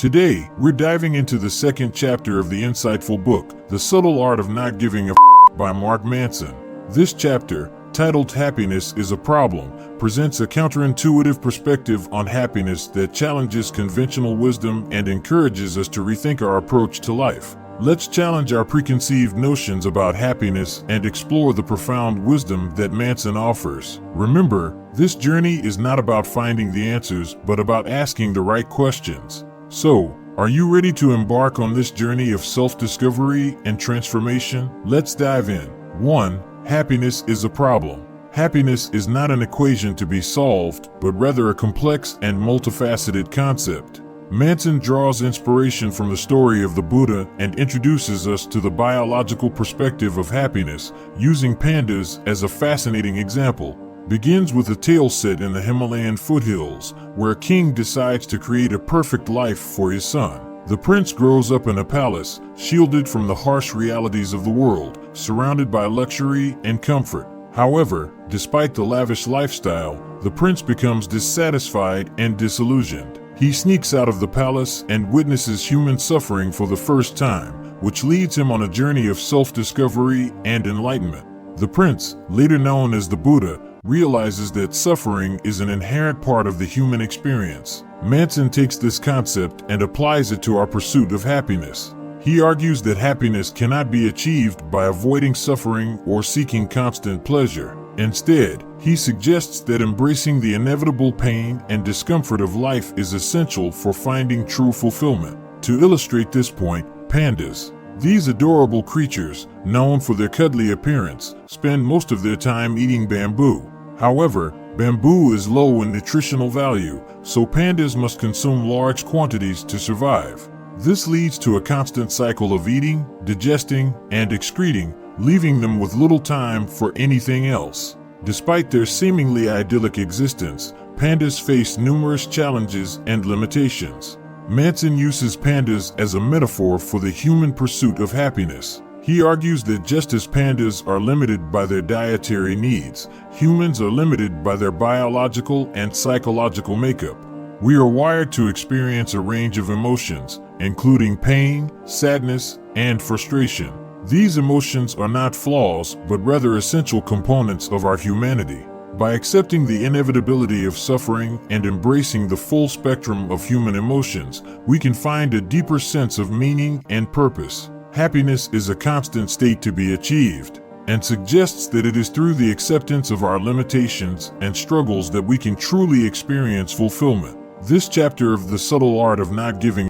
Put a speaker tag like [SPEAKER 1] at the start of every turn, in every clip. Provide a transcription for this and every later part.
[SPEAKER 1] Today, we're diving into the second chapter of the insightful book, The Subtle Art of Not Giving a by Mark Manson. This chapter, titled Happiness is a Problem, presents a counterintuitive perspective on happiness that challenges conventional wisdom and encourages us to rethink our approach to life. Let's challenge our preconceived notions about happiness and explore the profound wisdom that Manson offers. Remember, this journey is not about finding the answers, but about asking the right questions. So, are you ready to embark on this journey of self-discovery and transformation? Let's dive in. 1. Happiness is a problem. Happiness is not an equation to be solved, but rather a complex and multifaceted concept. Manson draws inspiration from the story of the Buddha and introduces us to the biological perspective of happiness, using pandas as a fascinating example. Begins with a tale set in the Himalayan foothills, where a king decides to create a perfect life for his son. The prince grows up in a palace, shielded from the harsh realities of the world, surrounded by luxury and comfort. However, despite the lavish lifestyle, the prince becomes dissatisfied and disillusioned. He sneaks out of the palace and witnesses human suffering for the first time, which leads him on a journey of self-discovery and enlightenment. The prince, later known as the Buddha, realizes that suffering is an inherent part of the human experience. Manson takes this concept and applies it to our pursuit of happiness. He argues that happiness cannot be achieved by avoiding suffering or seeking constant pleasure. Instead, he suggests that embracing the inevitable pain and discomfort of life is essential for finding true fulfillment. To illustrate this point, pandas. These adorable creatures, known for their cuddly appearance, spend most of their time eating bamboo. However, bamboo is low in nutritional value, so pandas must consume large quantities to survive. This leads to a constant cycle of eating, digesting, and excreting, leaving them with little time for anything else. Despite their seemingly idyllic existence, pandas face numerous challenges and limitations. Manson uses pandas as a metaphor for the human pursuit of happiness. He argues that just as pandas are limited by their dietary needs, humans are limited by their biological and psychological makeup. We are wired to experience a range of emotions, including pain, sadness, and frustration. These emotions are not flaws, but rather essential components of our humanity. By accepting the inevitability of suffering and embracing the full spectrum of human emotions, we can find a deeper sense of meaning and purpose. Happiness is a constant state to be achieved, and suggests that it is through the acceptance of our limitations and struggles that we can truly experience fulfillment. This chapter of The Subtle Art of Not Giving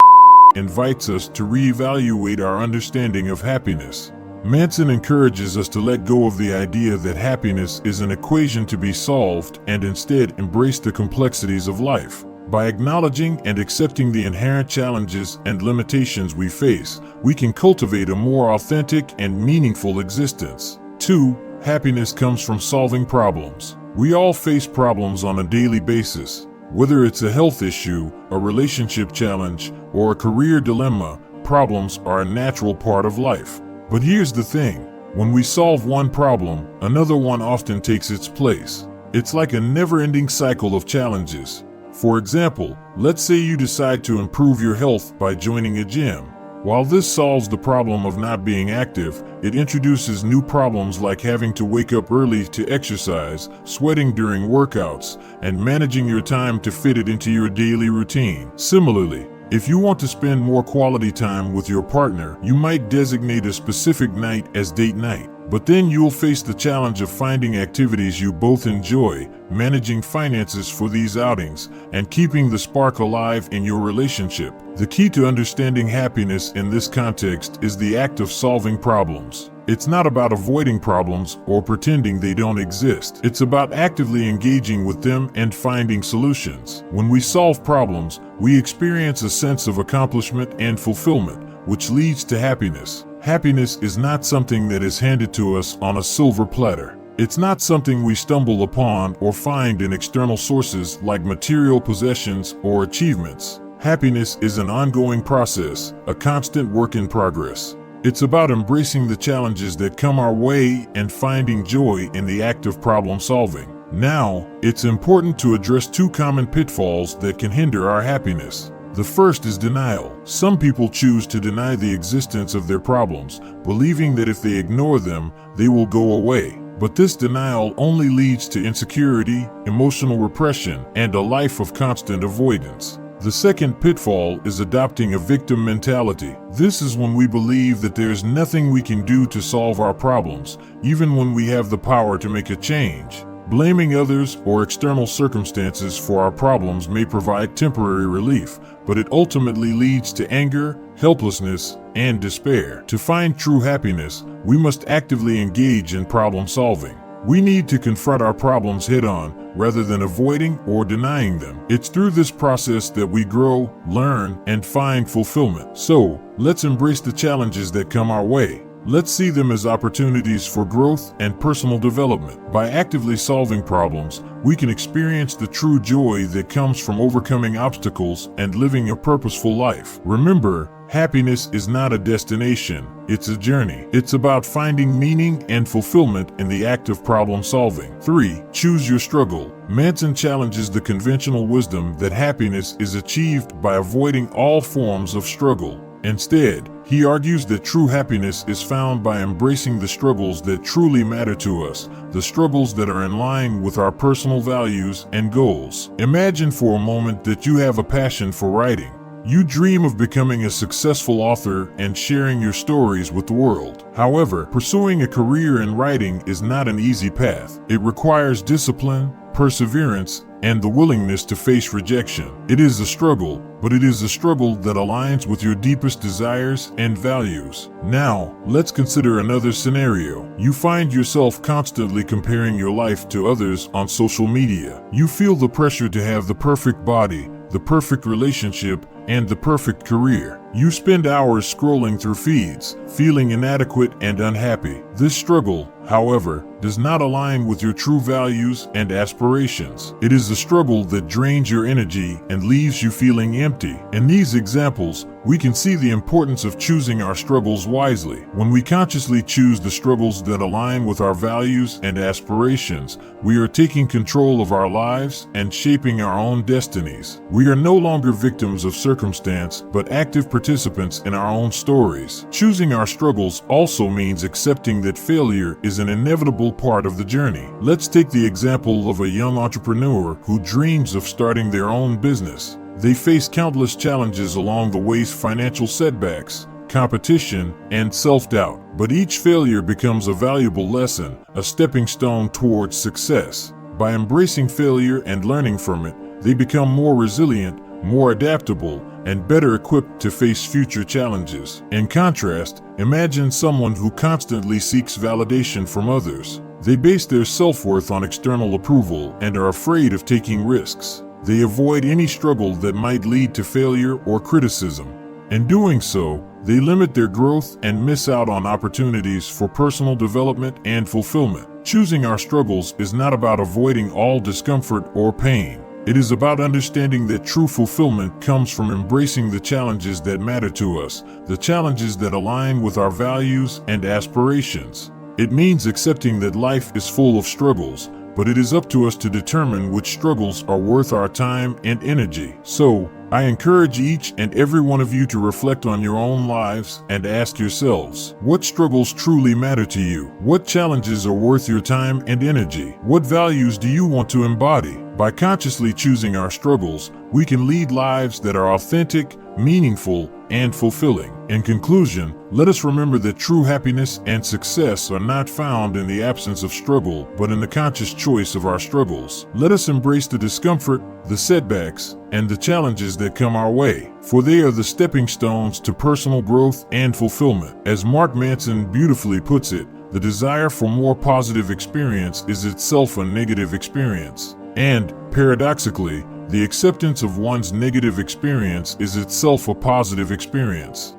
[SPEAKER 1] invites us to reevaluate our understanding of happiness. Manson encourages us to let go of the idea that happiness is an equation to be solved and instead embrace the complexities of life. By acknowledging and accepting the inherent challenges and limitations we face, we can cultivate a more authentic and meaningful existence. 2. Happiness comes from solving problems. We all face problems on a daily basis. Whether it's a health issue, a relationship challenge, or a career dilemma, problems are a natural part of life. But here's the thing, when we solve one problem, another one often takes its place. It's like a never-ending cycle of challenges. For example, let's say you decide to improve your health by joining a gym. While this solves the problem of not being active, it introduces new problems like having to wake up early to exercise, sweating during workouts, and managing your time to fit it into your daily routine. Similarly, if you want to spend more quality time with your partner, you might designate a specific night as date night. But then you'll face the challenge of finding activities you both enjoy, managing finances for these outings, and keeping the spark alive in your relationship. The key to understanding happiness in this context is the act of solving problems. It's not about avoiding problems or pretending they don't exist. It's about actively engaging with them and finding solutions. When we solve problems, we experience a sense of accomplishment and fulfillment, which leads to happiness. Happiness is not something that is handed to us on a silver platter. It's not something we stumble upon or find in external sources like material possessions or achievements. Happiness is an ongoing process, a constant work in progress. It's about embracing the challenges that come our way and finding joy in the act of problem solving. Now, it's important to address two common pitfalls that can hinder our happiness. The first is denial. Some people choose to deny the existence of their problems, believing that if they ignore them, they will go away. But this denial only leads to insecurity, emotional repression, and a life of constant avoidance. The second pitfall is adopting a victim mentality. This is when we believe that there is nothing we can do to solve our problems, even when we have the power to make a change. Blaming others or external circumstances for our problems may provide temporary relief, but it ultimately leads to anger, helplessness, and despair. To find true happiness, we must actively engage in problem solving. We need to confront our problems head-on rather than avoiding or denying them. It's through this process that we grow, learn, and find fulfillment. So, let's embrace the challenges that come our way. Let's see them as opportunities for growth and personal development. By actively solving problems, we can experience the true joy that comes from overcoming obstacles and living a purposeful life. Remember, happiness is not a destination, it's a journey. It's about finding meaning and fulfillment in the act of problem solving. 3. Choose your struggle. Manson challenges the conventional wisdom that happiness is achieved by avoiding all forms of struggle. Instead, he argues that true happiness is found by embracing the struggles that truly matter to us, the struggles that are in line with our personal values and goals. Imagine for a moment that you have a passion for writing. You dream of becoming a successful author and sharing your stories with the world. However, pursuing a career in writing is not an easy path. It requires discipline, perseverance, and the willingness to face rejection. It is a struggle, but it is a struggle that aligns with your deepest desires and values. Now, let's consider another scenario. You find yourself constantly comparing your life to others on social media. You feel the pressure to have the perfect body, the perfect relationship, and the perfect career. You spend hours scrolling through feeds, feeling inadequate and unhappy. This struggle, however, does not align with your true values and aspirations. It is a struggle that drains your energy and leaves you feeling empty. In these examples, we can see the importance of choosing our struggles wisely. When we consciously choose the struggles that align with our values and aspirations, we are taking control of our lives and shaping our own destinies. We are no longer victims of circumstance, but active participants in our own stories. Choosing our struggles also means accepting that failure is an inevitable part of the journey. Let's take the example of a young entrepreneur who dreams of starting their own business. They face countless challenges along the way: financial setbacks, competition, and self-doubt. But each failure becomes a valuable lesson, a stepping stone towards success. By embracing failure and learning from it, they become more resilient, more adaptable, and better equipped to face future challenges. In contrast, imagine someone who constantly seeks validation from others. They base their self-worth on external approval and are afraid of taking risks. They avoid any struggle that might lead to failure or criticism. In doing so, they limit their growth and miss out on opportunities for personal development and fulfillment. Choosing our struggles is not about avoiding all discomfort or pain. It is about understanding that true fulfillment comes from embracing the challenges that matter to us, the challenges that align with our values and aspirations. It means accepting that life is full of struggles, but it is up to us to determine which struggles are worth our time and energy. So, I encourage each and every one of you to reflect on your own lives and ask yourselves, what struggles truly matter to you? What challenges are worth your time and energy? What values do you want to embody? By consciously choosing our struggles, we can lead lives that are authentic, meaningful, and fulfilling. In conclusion, let us remember that true happiness and success are not found in the absence of struggle, but in the conscious choice of our struggles. Let us embrace the discomfort, the setbacks, and the challenges that come our way, for they are the stepping stones to personal growth and fulfillment. As Mark Manson beautifully puts it, the desire for more positive experience is itself a negative experience. And, paradoxically, the acceptance of one's negative experience is itself a positive experience.